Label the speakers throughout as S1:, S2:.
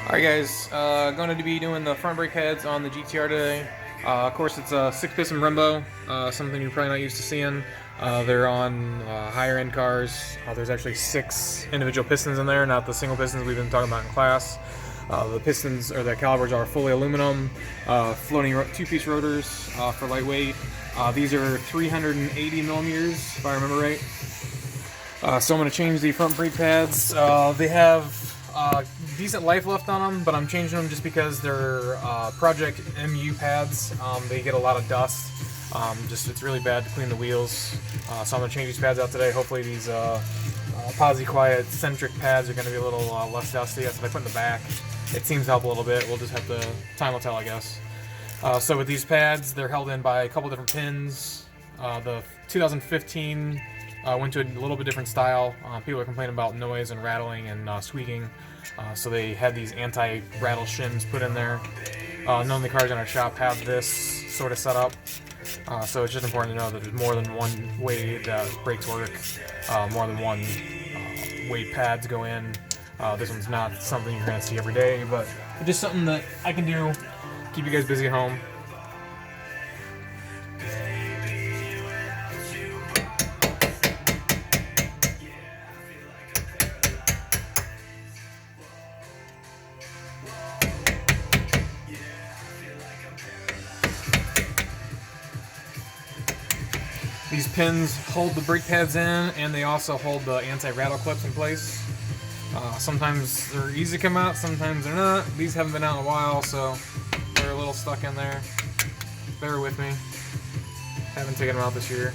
S1: Alright guys, going to be doing the front brake pads on the GTR today. Of course it's a 6-piston Brembo, something you're probably not used to seeing. They're on higher end cars. There's actually 6 individual pistons in there, not the single pistons we've been talking about in class. The pistons, or the calipers, are fully aluminum, floating 2-piece rotors for lightweight. These are 380 millimeters, if I remember right. So I'm going to change the front brake pads. They have decent life left on them, but I'm changing them just because they're Project MU pads. They get a lot of dust. It's really bad to clean the wheels. So I'm going to change these pads out today. Hopefully these Posi Quiet centric pads are going to be a little less dusty. That's what I put in the back. It seems to help a little bit. We'll just have to, time will tell, I guess. So with these pads, they're held in by a couple different pins. The 2015 went to a little bit different style. People are complaining about noise and rattling and squeaking, so they had these anti-rattle shims put in there. None of the cars in our shop have this sort of setup, so it's just important to know that there's more than one way that brakes work, more than one way pads go in. This one's not something you're going to see every day, but just something that I can do, keep you guys busy at home. These pins hold the brake pads in, and they also hold the anti-rattle clips in place. Sometimes they're easy to come out, sometimes they're not. These haven't been out in a while, so they're a little stuck in there. Bear with me. Haven't taken them out this year.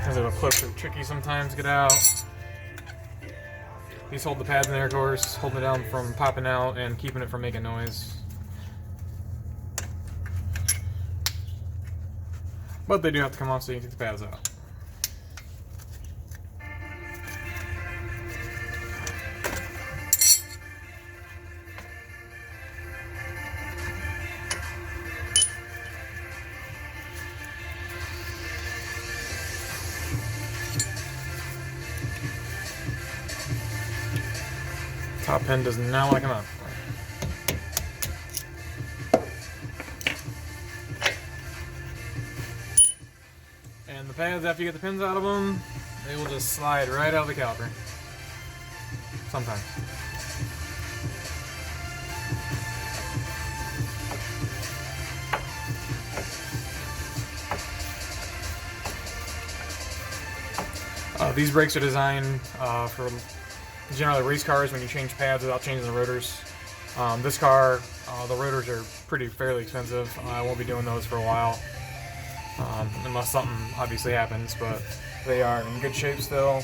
S1: These little clips are tricky sometimes to get out. These hold the pads in there, of course, holding it down from popping out and keeping it from making noise. But they do have to come off so you can take the pads out. Top pin does not want to come out. And the pads, after you get the pins out of them, they will just slide right out of the caliper. Sometimes. These brakes are designed for generally race cars when you change pads without changing the rotors. This car, the rotors are fairly expensive. I won't be doing those for a while, unless something obviously happens, but they are in good shape still.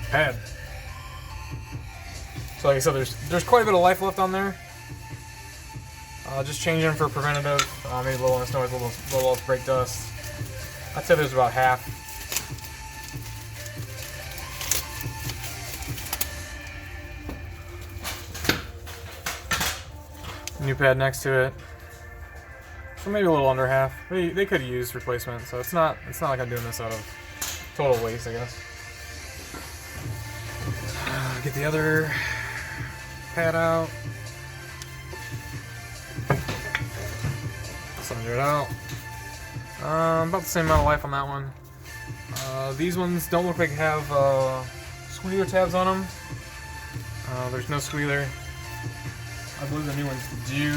S1: Pad. So like I said, there's quite a bit of life left on there. Just changing them for preventative, maybe a little less noise, a little less brake dust. I'd say there's about half. New pad next to it, so maybe a little under half. They could use replacement, so it's not like I'm doing this out of total waste, I guess. Get the other pad out. Center it out. About the same amount of life on that one. These ones don't look like they have squealer tabs on them. There's no squealer. I believe the new ones do.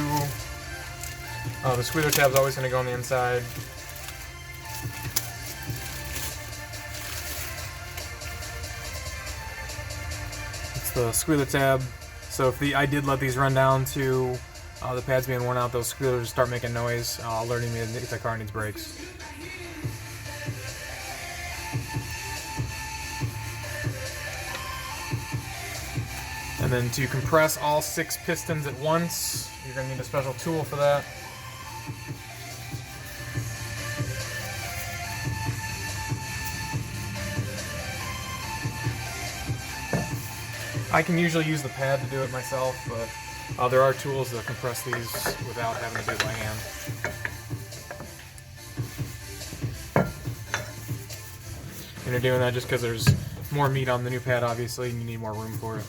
S1: The squealer tab's always going to go on the inside. It's the squealer tab. So if I did let these run down to The pads being worn out, those squealers start making noise, alerting me if the car needs brakes. And then to compress all 6 pistons at once, you're going to need a special tool for that. I can usually use the pad to do it myself, but there are tools that compress these without having to do it by hand. And you're doing that just because there's more meat on the new pad, obviously, and you need more room for it.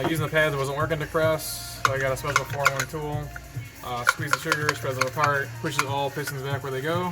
S1: Using the pads wasn't working to press, so I got a special 4-in-1 tool. Squeeze the trigger, spreads them apart, pushes all pistons back where they go.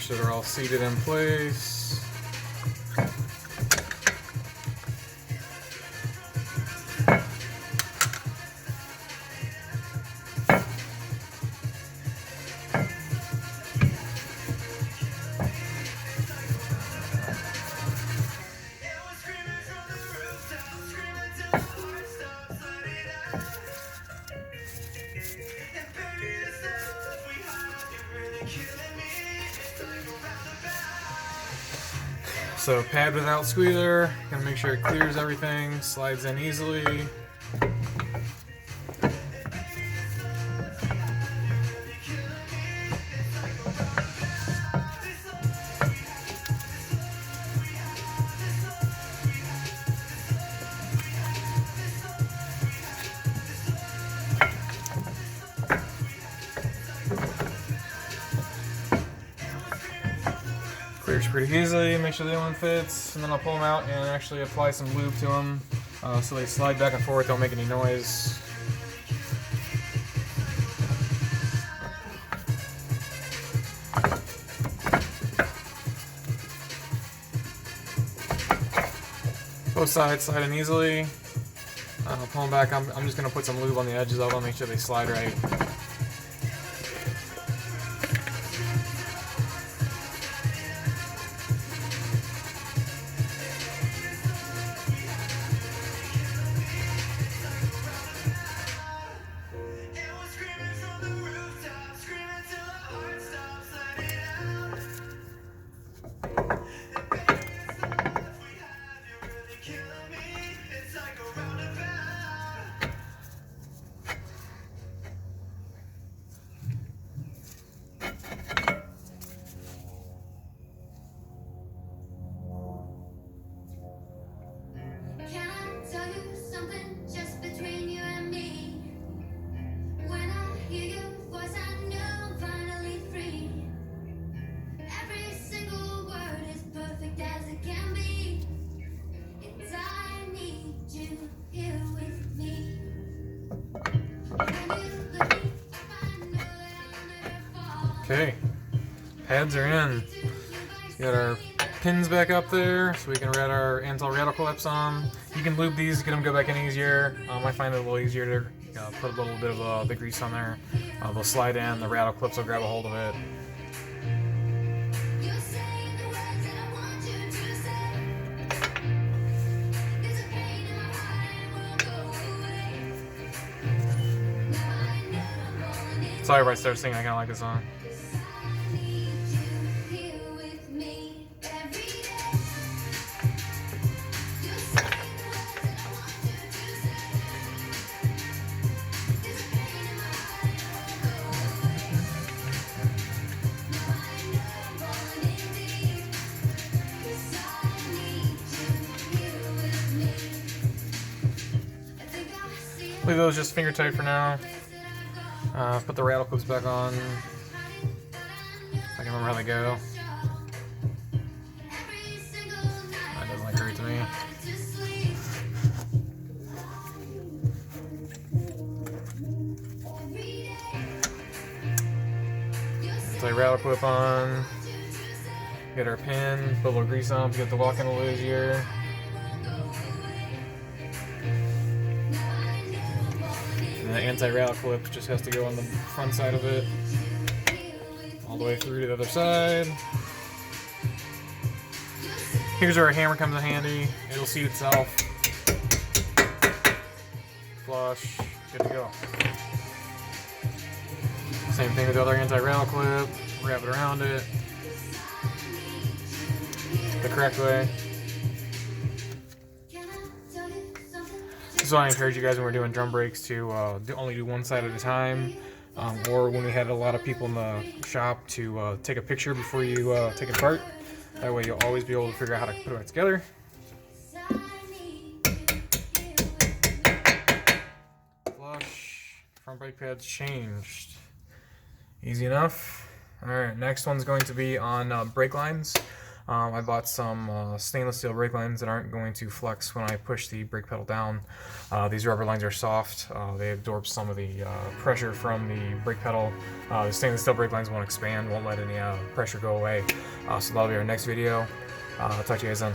S1: They're all seated in place. So pad without squealer, gonna make sure it clears everything, slides in easily. Clears pretty easily, make sure the other one fits, and then I'll pull them out and actually apply some lube to them so they slide back and forth, don't make any noise. Both sides slide in easily. Pull them back, I'm just going to put some lube on the edges of them, make sure they slide right. Okay, pads are in. Got our pins back up there so we can rat our anti-rattle clips on. You can lube these to get them go back in easier. I find it a little easier to put a little bit of the grease on there. They'll slide in, the rattle clips will grab a hold of it. Sorry if I start singing, I kind of like this song. Leave those just finger tight for now. Put the rattle clips back on. I can remember how they go. That doesn't look great to me. Tight rattle clip on. Get our pin, put a little grease on to get the walk in a little easier. And the anti-rattle clip just has to go on the front side of it, all the way through to the other side. Here's where a hammer comes in handy. It'll seat itself. Flush, good to go. Same thing with the other anti-rattle clip. Wrap it around it the correct way. So I encourage you guys when we're doing drum brakes to only do one side at a time, or when we had a lot of people in the shop to take a picture before you take it apart. That way you'll always be able to figure out how to put it together. Flush, front brake pads changed. Easy enough. Alright, next one's going to be on brake lines. I bought some stainless steel brake lines that aren't going to flex when I push the brake pedal down. These rubber lines are soft. They absorb some of the pressure from the brake pedal. The stainless steel brake lines won't expand, won't let any pressure go away. So that'll be our next video. I'll talk to you guys then.